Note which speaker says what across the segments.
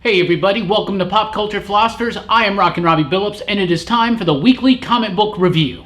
Speaker 1: Hey everybody, welcome to Pop Culture Philosophers. I am Rockin Robbie Billups, and it is time for the weekly comic book review.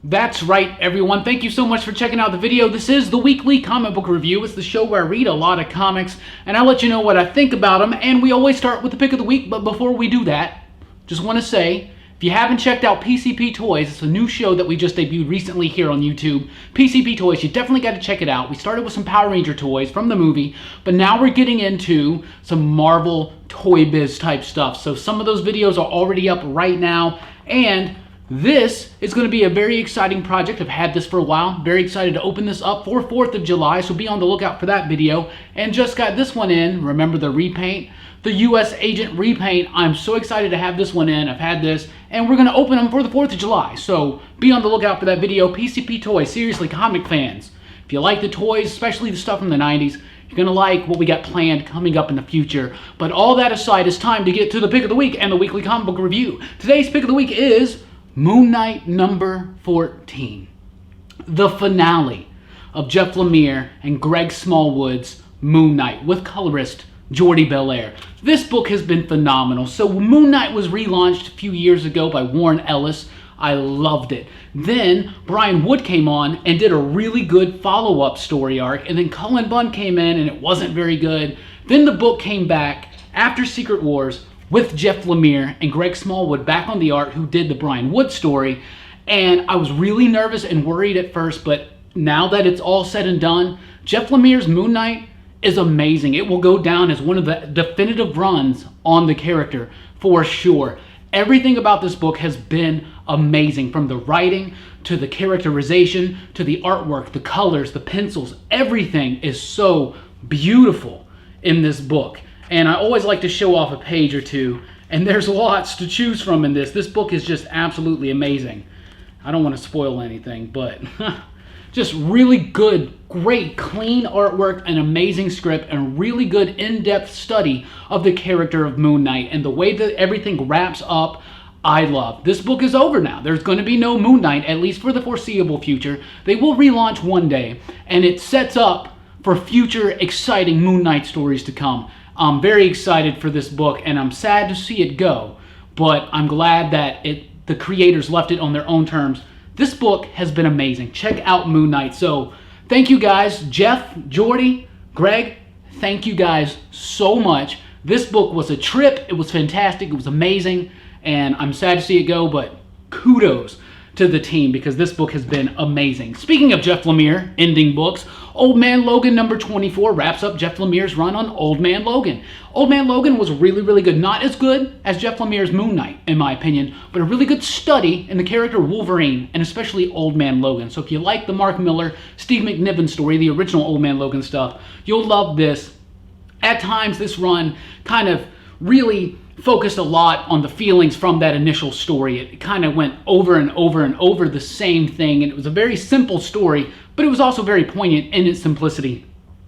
Speaker 1: That's right, everyone. Thank you so much for checking out the video. This is the weekly comic book review. It's the show where I read a lot of comics, and I let you know what I think about them, and we always start with the pick of the week. But before we do that, just want to say, if you haven't checked out PCP Toys, it's a new show that we just debuted recently here on YouTube. PCP Toys, you definitely got to check it out. We started with some Power Ranger toys from the movie, but now we're getting into some Marvel Toy Biz type stuff. So some of those videos are already up right now, and this is going to be a very exciting project. I've had this for a while. Very excited to open this up for 4th of July, so be on the lookout for that video. And just got this one in. Remember the repaint? The U.S. Agent repaint. I'm so excited to have this one in. I've had this, and we're going to open them for the 4th of July. So be on the lookout for that video. PCP Toys, seriously, comic fans. If you like the toys, especially the stuff from the 90s, you're going to like what we got planned coming up in the future. But all that aside, it's time to get to the pick of the week and the weekly comic book review. Today's pick of the week is Moon Knight number 14. The finale of Jeff Lemire and Greg Smallwood's Moon Knight with colorist Jordi Belair. This book has been phenomenal. So Moon Knight was relaunched a few years ago by Warren Ellis. I loved it. Then Brian Wood came on and did a really good follow-up story arc, and then Cullen Bunn came in and it wasn't very good. Then the book came back after Secret Wars with Jeff Lemire and Greg Smallwood back on the art, who did the Brian Wood story. And I was really nervous and worried at first, but now that it's all said and done, Jeff Lemire's Moon Knight is amazing. It will go down as one of the definitive runs on the character for sure. Everything about this book has been amazing, from the writing to the characterization to the artwork, the colors, the pencils. Everything is so beautiful in this book. And I always like to show off a page or two, and there's lots to choose from in this. This book is just absolutely amazing. I don't want to spoil anything, but just really good, great, clean artwork, an amazing script, and really good in-depth study of the character of Moon Knight. And the way that everything wraps up, I love. This book is over now. There's going to be no Moon Knight, at least for the foreseeable future. They will relaunch one day, and it sets up for future exciting Moon Knight stories to come. I'm very excited for this book, and I'm sad to see it go, but I'm glad that the creators left it on their own terms. This book has been amazing. Check out Moon Knight. So thank you guys, Jeff, Jordi, Greg, thank you guys so much. This book was a trip. It was fantastic. It was amazing, and I'm sad to see it go, but kudos to the team, because this book has been amazing. Speaking of Jeff Lemire ending books, Old Man Logan number 24 wraps up Jeff Lemire's run on Old Man Logan. Old Man Logan was really, really good. Not as good as Jeff Lemire's Moon Knight, in my opinion, but a really good study in the character Wolverine, and especially Old Man Logan. So if you like the Mark Millar, Steve McNiven story, the original Old Man Logan stuff, you'll love this. At times, this run kind of really focused a lot on the feelings from that initial story. It kind of went over and over and over the same thing, and it was a very simple story, but it was also very poignant in its simplicity.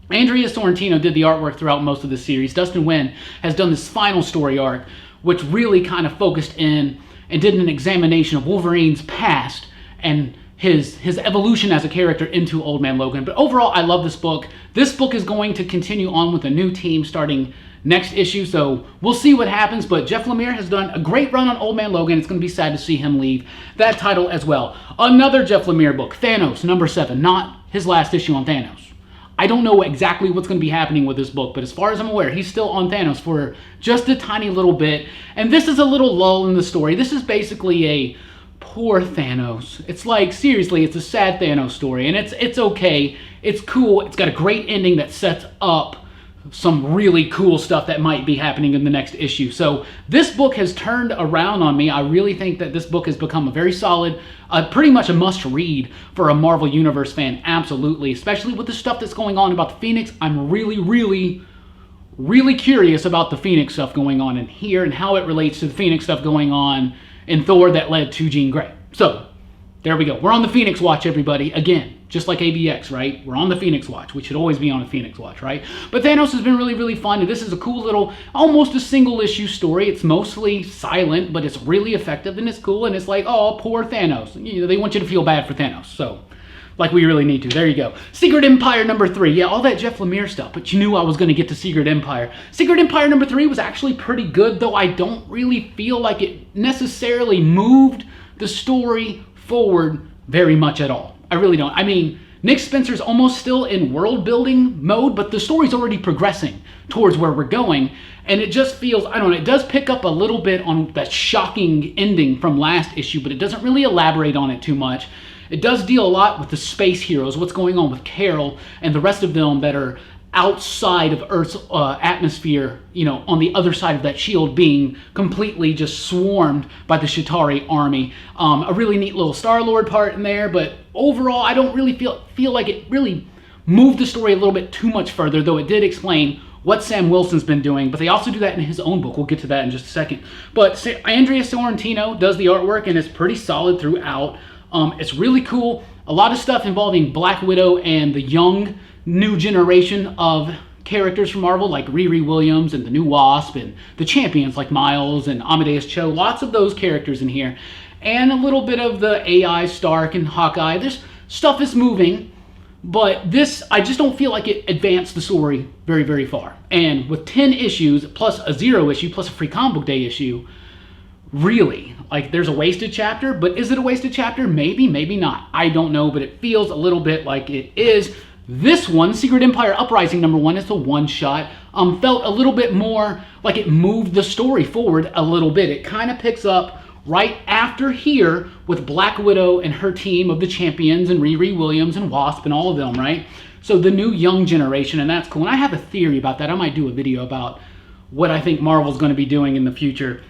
Speaker 1: Andrea Sorrentino did the artwork throughout most of the series. Dustin Nguyen has done this final story arc, which really kind of focused in and did an examination of Wolverine's past and his evolution as a character into Old Man Logan. But overall, I love this book. This book is going to continue on with a new team starting next issue, so we'll see what happens. But Jeff Lemire has done a great run on Old Man Logan. It's going to be sad to see him leave that title as well. Another Jeff Lemire book, Thanos number 7, not his last issue on Thanos. I don't know exactly what's going to be happening with this book, but as far as I'm aware, he's still on Thanos for just a tiny little bit. And this is a little lull in the story. This is basically a poor Thanos. It's like, seriously, it's a sad Thanos story, and it's okay. It's cool. It's got a great ending that sets up some really cool stuff that might be happening in the next issue. So this book has turned around on me. I really think that this book has become a very solid, pretty much a must-read for a Marvel Universe fan, absolutely. Especially with the stuff that's going on about the Phoenix. I'm really, really, really curious about the Phoenix stuff going on in here and how it relates to the Phoenix stuff going on in Thor that led to Jean Grey. So There we go. We're on the Phoenix Watch, everybody. Again, just like ABX, right? We're on the Phoenix Watch. We should always be on the Phoenix Watch, right? But Thanos has been really, really fun. And this is a cool little, almost a single issue story. It's mostly silent, but it's really effective and it's cool. And it's like, oh, poor Thanos. You know, they want you to feel bad for Thanos. So, like we really need to. There you go. Secret Empire #3. Yeah, all that Jeff Lemire stuff, but you knew I was going to get to Secret Empire. Secret Empire #3 was actually pretty good, though I don't really feel like it necessarily moved the story forward very much at all. I really don't. I mean, Nick Spencer's almost still in world building mode, but the story's already progressing towards where we're going. And it just feels, I don't know, it does pick up a little bit on that shocking ending from last issue, but it doesn't really elaborate on it too much. It does deal a lot with the space heroes, what's going on with Carol and the rest of them that are outside of Earth's atmosphere, you know, on the other side of that shield, being completely just swarmed by the Chitauri army. A really neat little Star-Lord part in there, but overall, I don't really feel like it really moved the story a little bit too much further, though it did explain what Sam Wilson's been doing, but they also do that in his own book. We'll get to that in just a second. But Andrea Sorrentino does the artwork, and it's pretty solid throughout. It's really cool. A lot of stuff involving Black Widow and the young new generation of characters from Marvel, like Riri Williams and the new Wasp and the champions like Miles and Amadeus Cho. Lots of those characters in here. And a little bit of the AI Stark and Hawkeye. This stuff is moving, but this, I just don't feel like it advanced the story very, very far. And with 10 issues, plus a 0 issue, plus a free comic book day issue, really, like, there's a wasted chapter, but is it a wasted chapter? Maybe, maybe not. I don't know, but it feels a little bit like it is. This one, Secret Empire Uprising #1, is the one-shot. Felt a little bit more like it moved the story forward a little bit. It kind of picks up right after here with Black Widow and her team of the champions and Riri Williams and Wasp and all of them, right? So the new young generation, and that's cool. And I have a theory about that. I might do a video about what I think Marvel's going to be doing in the future.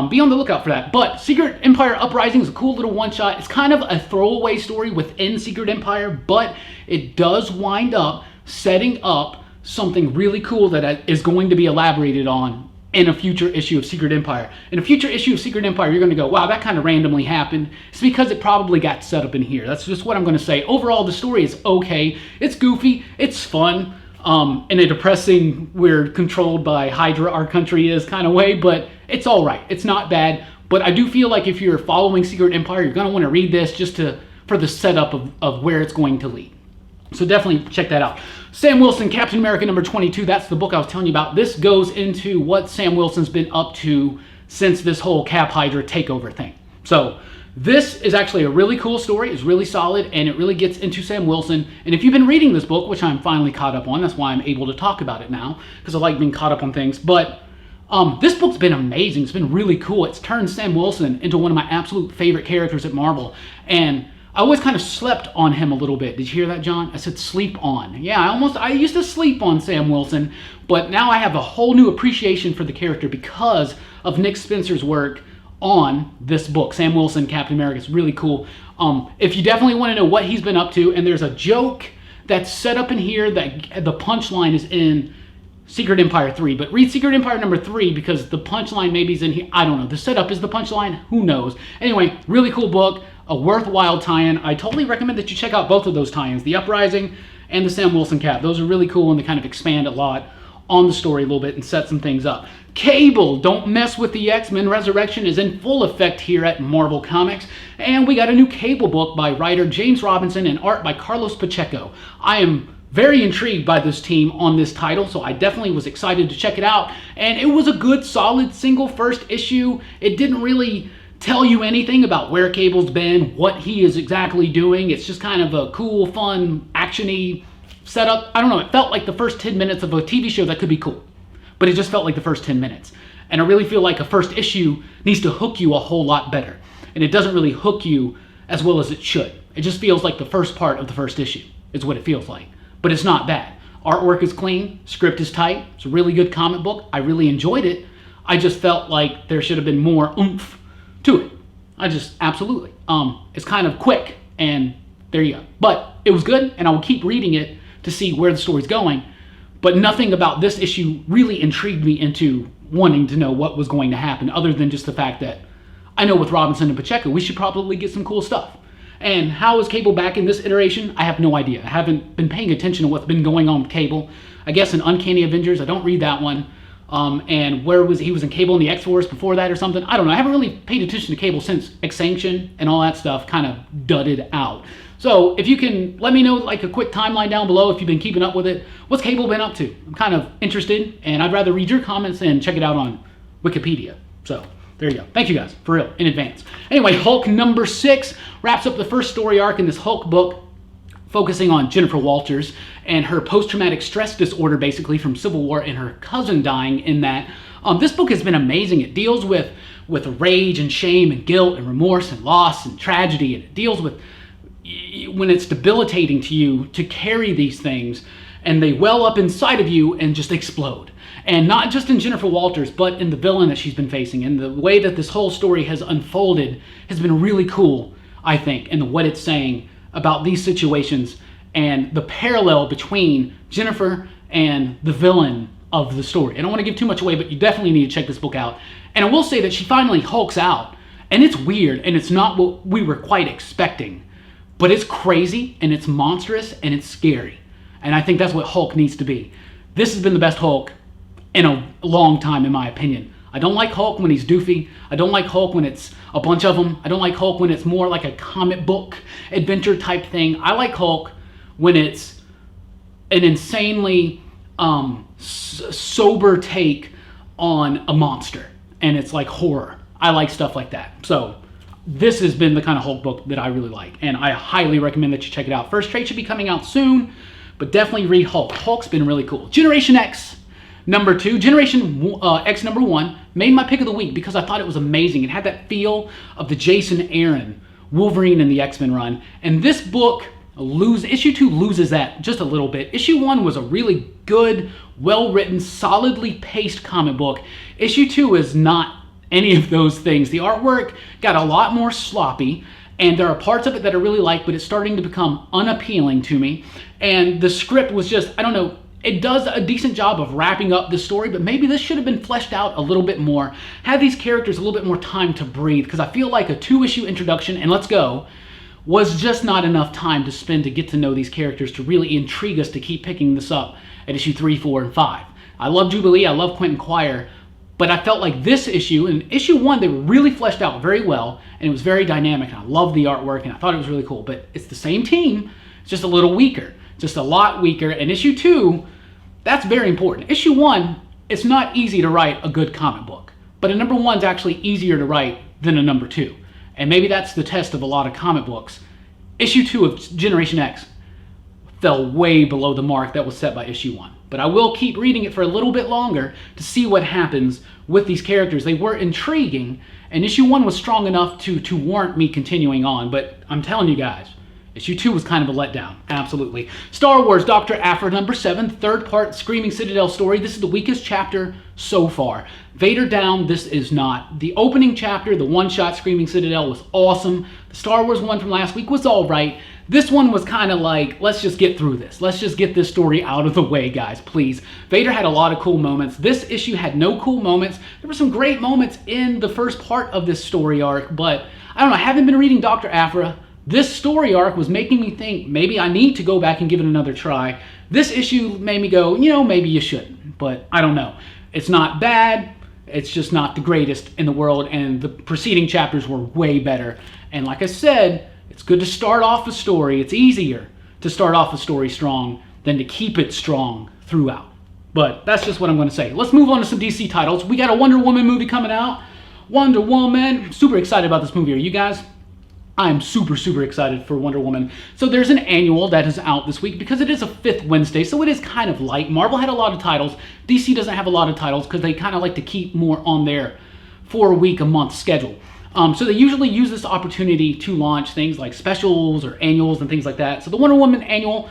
Speaker 1: Be on the lookout for that. But Secret Empire Uprising is a cool little one-shot. It's kind of a throwaway story within Secret Empire, but it does wind up setting up something really cool that is going to be elaborated on in a future issue of Secret Empire. In a future issue of Secret Empire, you're going to go, wow, that kind of randomly happened. It's because it probably got set up in here. That's just what I'm going to say. Overall, the story is okay. It's goofy. It's fun. In a depressing, we're controlled by Hydra, our country is kind of way, but it's all right. It's not bad. But I do feel like if you're following Secret Empire, you're going to want to read this just for the setup of where it's going to lead. So definitely check that out. Sam Wilson, Captain America #22. That's the book I was telling you about. This goes into what Sam Wilson's been up to since this whole Cap Hydra takeover thing. So this is actually a really cool story. It's really solid, and it really gets into Sam Wilson. And if you've been reading this book, which I'm finally caught up on, that's why I'm able to talk about it now, because I like being caught up on things. But this book's been amazing. It's been really cool. It's turned Sam Wilson into one of my absolute favorite characters at Marvel. And I always kind of slept on him a little bit. Did you hear that, John? I said sleep on. Yeah, I used to sleep on Sam Wilson, but now I have a whole new appreciation for the character because of Nick Spencer's work on this book, Sam Wilson, Captain America. It's really cool. If you definitely want to know what he's been up to, and there's a joke that's set up in here that the punchline is in Secret Empire 3, but read Secret Empire #3 because the punchline maybe is in here. I don't know. The setup is the punchline. Who knows? Anyway, really cool book, a worthwhile tie-in. I totally recommend that you check out both of those tie-ins, the Uprising and the Sam Wilson Cap. Those are really cool, and they kind of expand a lot on the story a little bit and set some things up. Cable, Don't Mess with the X-Men Resurrection is in full effect here at Marvel Comics, and we got a new Cable book by writer James Robinson and art by Carlos Pacheco. I am very intrigued by this team on this title, so I definitely was excited to check it out, and it was a good, solid, single first issue. It didn't really tell you anything about where Cable's been, what he is exactly doing. It's just kind of a cool, fun, action-y setup. I don't know, it felt like the first 10 minutes of a TV show that could be cool, but it just felt like the first 10 minutes. And I really feel like a first issue needs to hook you a whole lot better, and it doesn't really hook you as well as it should. It just feels like the first part of the first issue is what it feels like, but it's not bad. Artwork is clean, script is tight, it's a really good comic book. I really enjoyed it. I just felt like there should have been more oomph to it. Absolutely. It's kind of quick, and there you go. But it was good, and I will keep reading it to see where the story's going. But nothing about this issue really intrigued me into wanting to know what was going to happen, other than just the fact that I know with Robinson and Pacheco, we should probably get some cool stuff. And how is Cable back in this iteration? I have no idea. I haven't been paying attention to what's been going on with Cable. I guess in Uncanny Avengers, I don't read that one. And where was he was in Cable in the X-Force before that or something? I don't know. I haven't really paid attention to Cable since Extinction and all that stuff kind of dudded out. So if you can let me know like a quick timeline down below if you've been keeping up with it. What's Cable been up to? I'm kind of interested, and I'd rather read your comments and check it out on Wikipedia. So there you go. Thank you guys, for real, in advance. Anyway, Hulk number 6 wraps up the first story arc in this Hulk book, focusing on Jennifer Walters and her post-traumatic stress disorder, basically from Civil War, and her cousin dying in that. This book has been amazing. It deals with rage and shame and guilt and remorse and loss and tragedy, and it deals with when it's debilitating to you to carry these things, and they well up inside of you and just explode. And not just in Jennifer Walters, but in the villain that she's been facing. And the way that this whole story has unfolded has been really cool, I think, and what it's saying about these situations and the parallel between Jennifer and the villain of the story. I don't want to give too much away, but you definitely need to check this book out. And I will say that she finally hulks out, and it's weird, and it's not what we were quite expecting, but it's crazy, and it's monstrous, and it's scary. And I think that's what Hulk needs to be. This has been the best Hulk in a long time, in my opinion. I don't like Hulk when he's doofy. I don't like Hulk when it's a bunch of them. I don't like Hulk when it's more like a comic book adventure type thing. I like Hulk when it's an insanely sober take on a monster, and it's like horror. I like stuff like that. So this has been the kind of Hulk book that I really like, and I highly recommend that you check it out. First trade should be coming out soon, but definitely read Hulk. Hulk's been really cool. Generation X number 2, Generation X number 1 made my pick of the week because I thought it was amazing. It had that feel of the Jason Aaron Wolverine in the X-Men run, and this book issue 2 loses that just a little bit. Issue 1 was a really good, well-written, solidly paced comic book. Issue 2 is not any of those things. The artwork got a lot more sloppy, and there are parts of it that I really like, but it's starting to become unappealing to me. And the script was just, I don't know, it does a decent job of wrapping up the story, but maybe this should have been fleshed out a little bit more. Have these characters a little bit more time to breathe, because I feel like a 2-issue introduction, and let's go, was just not enough time to spend to get to know these characters to really intrigue us to keep picking this up at issue 3, 4, and 5. I love Jubilee, I love Quentin Quire, but I felt like this issue, in issue 1, they were really fleshed out very well, and it was very dynamic, and I loved the artwork, and I thought it was really cool, but it's the same team, it's just a little weaker, just a lot weaker. And issue 2, that's very important. Issue 1, it's not easy to write a good comic book, but a number 1 is actually easier to write than a number 2. And maybe that's the test of a lot of comic books. Issue 2 of Generation X fell way below the mark that was set by issue 1. But I will keep reading it for a little bit longer to see what happens with these characters. They were intriguing, and issue 1 was strong enough to warrant me continuing on. But I'm telling you guys, issue 2 was kind of a letdown, absolutely. Star Wars Dr. Aphra number 7, 3rd part Screaming Citadel story. This is the weakest chapter so far. Vader down, this is not. The opening chapter, the one-shot Screaming Citadel, was awesome. The Star Wars one from last week was all right. This one was kind of like, let's just get through this. Let's just get this story out of the way, guys, please. Vader had a lot of cool moments. This issue had no cool moments. There were some great moments in the first part of this story arc, but I don't know, I haven't been reading Dr. Aphra. This story arc was making me think maybe I need to go back and give it another try. This issue made me go, you know, maybe you shouldn't, but I don't know. It's not bad. It's just not the greatest in the world, and the preceding chapters were way better. And like I said, it's good to start off a story. It's easier to start off a story strong than to keep it strong throughout. But that's just what I'm going to say. Let's move on to some DC titles. We got a Wonder Woman movie coming out. Wonder Woman. Super excited about this movie. Are you guys? I'm super, super excited for Wonder Woman. So there's an annual that is out this week because it is a 5th Wednesday, so it is kind of light. Marvel had a lot of titles. DC doesn't have a lot of titles because they kind of like to keep more on their 4-week-a-month schedule. So they usually use this opportunity to launch things like specials or annuals and things like that. So the Wonder Woman annual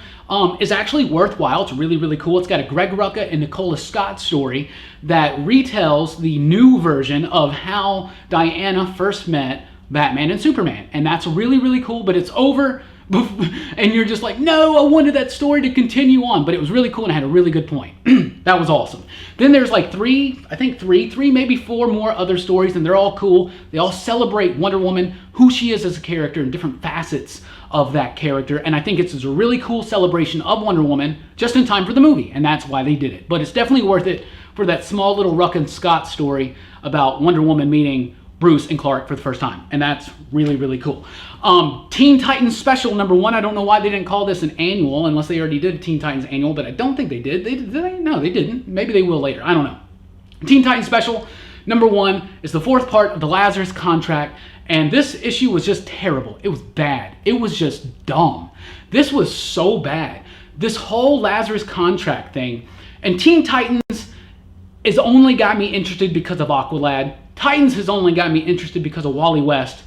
Speaker 1: is actually worthwhile. It's really, really cool. It's got a Greg Rucka and Nicola Scott story that retells the new version of how Diana first met Batman and Superman. And that's really, really cool, but it's over And you're just like, no, I wanted that story to continue on. But it was really cool and had a really good point. That was awesome. Then there's like three, maybe four more other stories, and they're all cool. They all celebrate Wonder Woman, who she is as a character, and different facets of that character. And I think it's a really cool celebration of Wonder Woman just in time for the movie, and that's why they did it. But it's definitely worth it for that small little Rockin Scott story about Wonder Woman meeting Bruce and Clark for the first time, and that's really, really cool. Teen Titans Special #1. I don't know why they didn't call this an annual, unless they already did a Teen Titans annual, but I don't think they did. Did they? No, they didn't. Maybe they will later. I don't know. Teen Titans Special #1 is the 4th part of the Lazarus Contract, and this issue was just terrible. It was bad. It was just dumb. This was so bad. This whole Lazarus Contract thing, and Teen Titans has only got me interested because of Aqualad. Titans has only got me interested because of Wally West,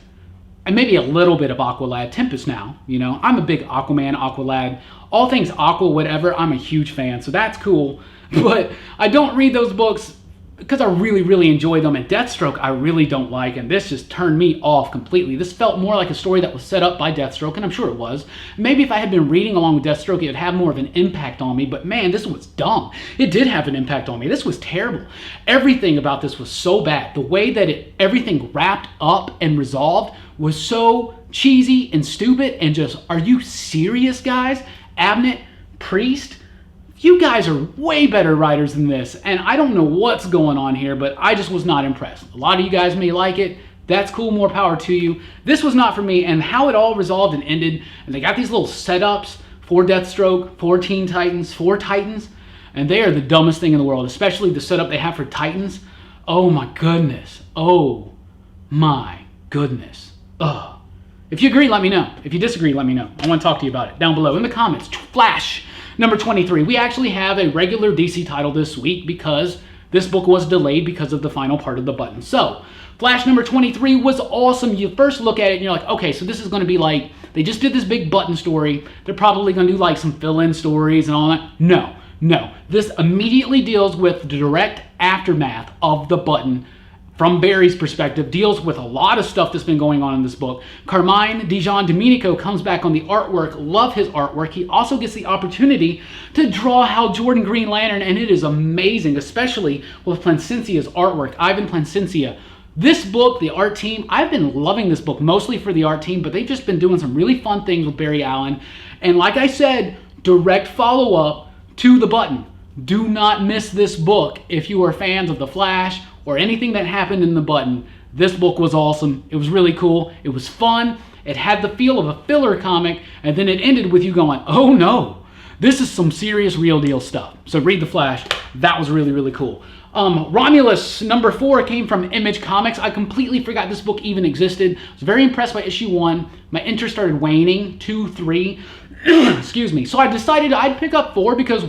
Speaker 1: and maybe a little bit of Aqualad. Tempest now, you know. I'm a big Aquaman, Aqualad, all things Aqua, whatever. I'm a huge fan, so that's cool. But I don't read those books because I really, really enjoy them. And Deathstroke I really don't like, and this just turned me off completely. This felt more like a story that was set up by Deathstroke, and I'm sure it was. Maybe if I had been reading along with Deathstroke, it would have more of an impact on me, but man, this was dumb. It did have an impact on me. This was terrible. Everything about this was so bad. The way that everything wrapped up and resolved was so cheesy and stupid, and just, are you serious, guys? Abnett, Priest, you guys are way better writers than this, and I don't know what's going on here, but I just was not impressed. A lot of you guys may like it. That's cool, more power to you. This was not for me, and how it all resolved and ended, and they got these little setups for Deathstroke, for Teen Titans, for Titans, and they are the dumbest thing in the world, especially the setup they have for Titans. Oh my goodness. Oh my goodness. Ugh. If you agree, let me know. If you disagree, let me know. I want to talk to you about it down below in the comments. Flash #23. We actually have a regular DC title this week because this book was delayed because of the final part of the button. So, Flash #23 was awesome. You first look at it and you're like, okay, so this is going to be like, they just did this big button story. They're probably going to do like some fill-in stories and all that. No. This immediately deals with the direct aftermath of the button. From Barry's perspective, deals with a lot of stuff that's been going on in this book. Carmine Dijon Domenico comes back on the artwork. Love his artwork. He also gets the opportunity to draw Hal Jordan Green Lantern, and it is amazing, especially with Placencia's artwork. Ivan Placencia. This book, the art team, I've been loving this book mostly for the art team, but they've just been doing some really fun things with Barry Allen. And like I said, direct follow-up to the button. Do not miss this book if you are fans of The Flash or anything that happened in the button. This book was awesome. It was really cool. It was fun. It had the feel of a filler comic, and then it ended with you going, oh no, this is some serious real deal stuff. So read The Flash. That was really, really cool. Romulus #4 came from Image Comics. I completely forgot this book even existed. I was very impressed by issue 1. My interest started waning, 2, 3. Excuse me. So I decided I'd pick up 4 because,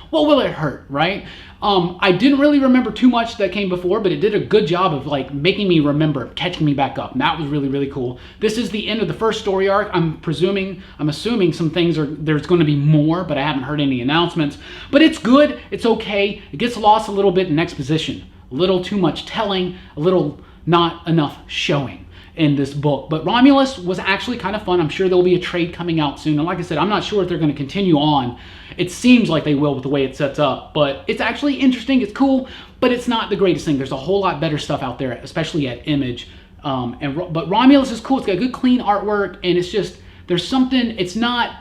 Speaker 1: what will it hurt, right? I didn't really remember too much that came before, but it did a good job of like making me remember, catching me back up. And that was really, really cool. This is the end of the first story arc. I'm assuming some things there's going to be more, but I haven't heard any announcements. But it's good. It's okay. It gets lost a little bit in exposition. A little too much telling, a little not enough showing in this book. But Romulus was actually kind of fun. I'm sure there'll be a trade coming out soon. And like I said, I'm not sure if they're going to continue on. It seems like they will with the way it sets up, but it's actually interesting. It's cool, but it's not the greatest thing. There's a whole lot better stuff out there, especially at Image. But Romulus is cool. It's got good, clean artwork, and it's just, there's something, it's not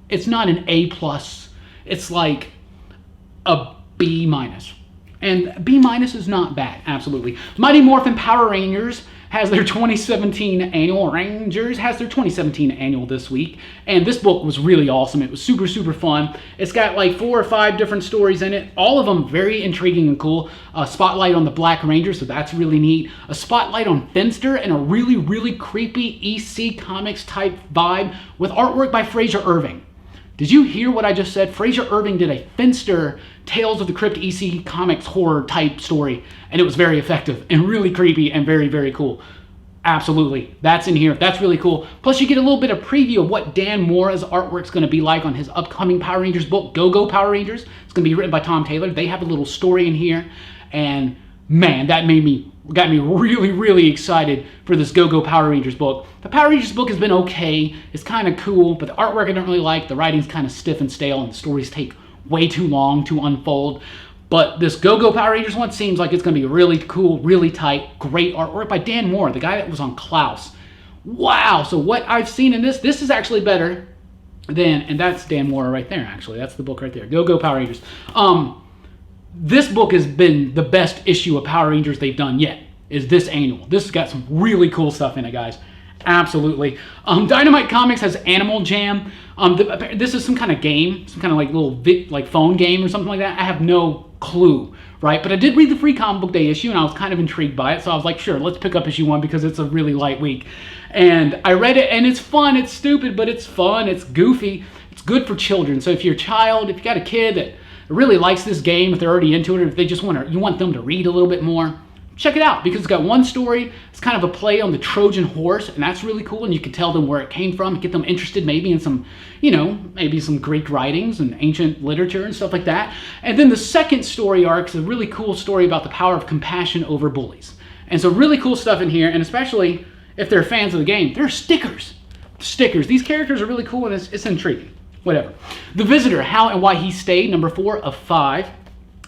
Speaker 1: an A+. It's like a B-. And B- is not bad, absolutely. Mighty Morphin Power Rangers has their 2017 annual. Rangers has their 2017 annual this week. And this book was really awesome. It was super, super fun. It's got like 4 or 5 different stories in it. All of them very intriguing and cool. A spotlight on the Black Ranger, so that's really neat. A spotlight on Finster and a really, really creepy EC Comics type vibe with artwork by Fraser Irving. Did you hear what I just said? Fraser Irving did a Finster Tales of the Crypt EC Comics horror type story, and it was very effective and really creepy and very, very cool. Absolutely. That's in here. That's really cool. Plus, you get a little bit of preview of what Dan Mora's artwork's going to be like on his upcoming Power Rangers book, Go Go Power Rangers. It's going to be written by Tom Taylor. They have a little story in here, and man, that got me really, really excited for this Go-Go Power Rangers book. The Power Rangers book has been okay. It's kind of cool, but the artwork I don't really like. The writing's kind of stiff and stale, and the stories take way too long to unfold. But this Go-Go Power Rangers one seems like it's going to be really cool, really tight, great artwork by Dan Moore, the guy that was on Klaus. Wow, so what I've seen in this is actually better than, and that's Dan Moore right there, actually. That's the book right there, Go-Go Power Rangers. This book has been the best issue of Power Rangers they've done yet, is this annual. This has got some really cool stuff in it, guys. Absolutely. Dynamite Comics has Animal Jam. This is some kind of game, some kind of like little phone game or something like that. I have no clue, right? But I did read the free comic book day issue, and I was kind of intrigued by it. So I was like, sure, let's pick up issue 1 because it's a really light week. And I read it, and it's fun. It's stupid, but it's fun. It's goofy. It's good for children. So if you're a child, if you got a kid that really likes this game, if they're already into it, or if they just you want them to read a little bit more, check it out, because it's got one story. It's kind of a play on the Trojan horse, and that's really cool, and you can tell them where it came from, get them interested maybe in some, maybe some Greek writings and ancient literature and stuff like that. And then the second story arc is a really cool story about the power of compassion over bullies. And so really cool stuff in here, and especially if they're fans of the game, there are stickers. These characters are really cool, and it's intriguing. Whatever. The Visitor, How and Why He Stayed, number 4 of 5.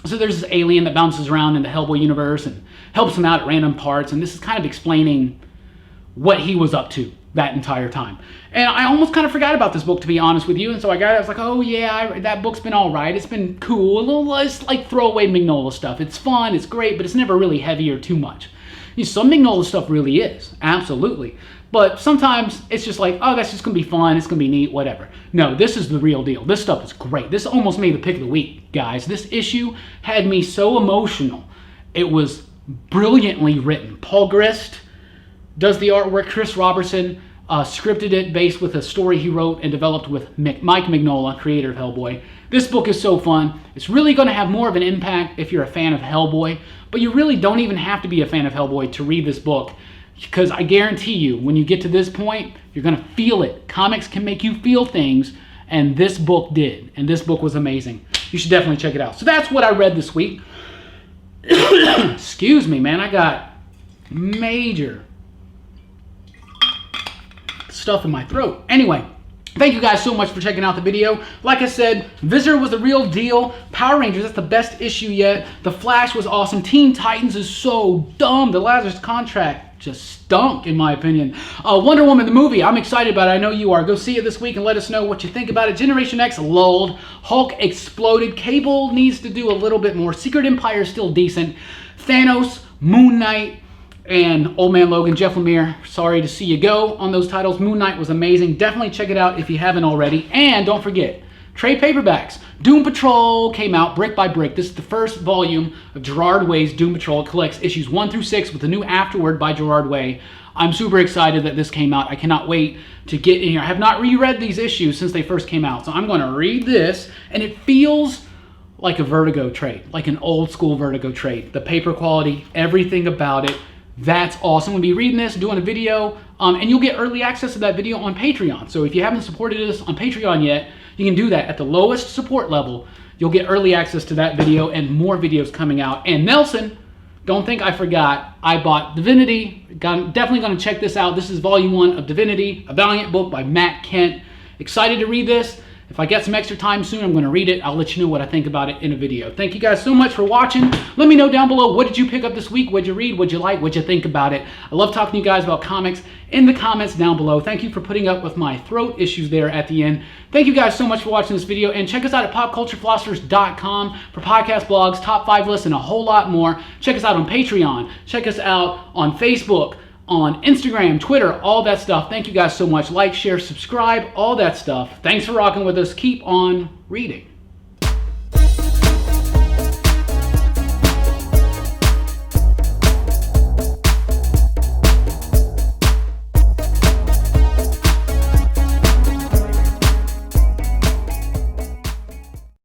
Speaker 1: So there's this alien that bounces around in the Hellboy universe and helps him out at random parts, and this is kind of explaining what he was up to that entire time. And I almost kind of forgot about this book, to be honest with you, and so I was like, oh yeah, that book's been all right. It's been cool, a little less like throwaway Mignola stuff. It's fun, it's great, but it's never really heavy or too much. Some Mignola stuff really is, absolutely. But sometimes it's just like, oh, that's just going to be fun, it's going to be neat, whatever. No, this is the real deal. This stuff is great. This almost made the pick of the week, guys. This issue had me so emotional. It was brilliantly written. Paul Grist does the artwork. Chris Robertson scripted it based with a story he wrote and developed with Mike Mignola, creator of Hellboy. This book is so fun. It's really going to have more of an impact if you're a fan of Hellboy, but you really don't even have to be a fan of Hellboy to read this book, because I guarantee you, when you get to this point, you're going to feel it. Comics can make you feel things, and this book did, and this book was amazing. You should definitely check it out. So that's what I read this week. Excuse me, man. I got major stuff in my throat. Anyway, thank you guys so much for checking out the video. Like I said, Visitor was the real deal. Power Rangers, that's the best issue yet. The Flash was awesome. Teen Titans is so dumb. The Lazarus Contract just stunk, in my opinion. Wonder Woman, the movie, I'm excited about it. I know you are. Go see it this week and let us know what you think about it. Generation X lulled. Hulk exploded. Cable needs to do a little bit more. Secret Empire is still decent. Thanos, Moon Knight, and Old Man Logan, Jeff Lemire, sorry to see you go on those titles. Moon Knight was amazing. Definitely check it out if you haven't already. And don't forget, trade paperbacks. Doom Patrol came out brick by brick. This is the first volume of Gerard Way's Doom Patrol. It collects issues 1 through 6 with a new afterword by Gerard Way. I'm super excited that this came out. I cannot wait to get in here. I have not reread these issues since they first came out, so I'm going to read this, and it feels like a Vertigo trade, like an old school Vertigo trade. The paper quality, everything about it. That's awesome. I'm going to be reading this, doing a video, and you'll get early access to that video on Patreon. So if you haven't supported us on Patreon yet, you can do that at the lowest support level. You'll get early access to that video and more videos coming out. And Nelson, don't think I forgot, I bought Divinity. Definitely going to check this out. This is volume 1 of Divinity, a Valiant book by Matt Kent. Excited to read this. If I get some extra time soon, I'm going to read it. I'll let you know what I think about it in a video. Thank you guys so much for watching. Let me know down below, what did you pick up this week? What'd you read? What'd you like? What'd you think about it? I love talking to you guys about comics in the comments down below. Thank you for putting up with my throat issues there at the end. Thank you guys so much for watching this video, and check us out at popculturephilosophers.com for podcast blogs, top 5 lists, and a whole lot more. Check us out on Patreon. Check us out on Facebook, on Instagram, Twitter, all that stuff. Thank you guys so much. Like, share, subscribe, all that stuff. Thanks for rocking with us. Keep on reading.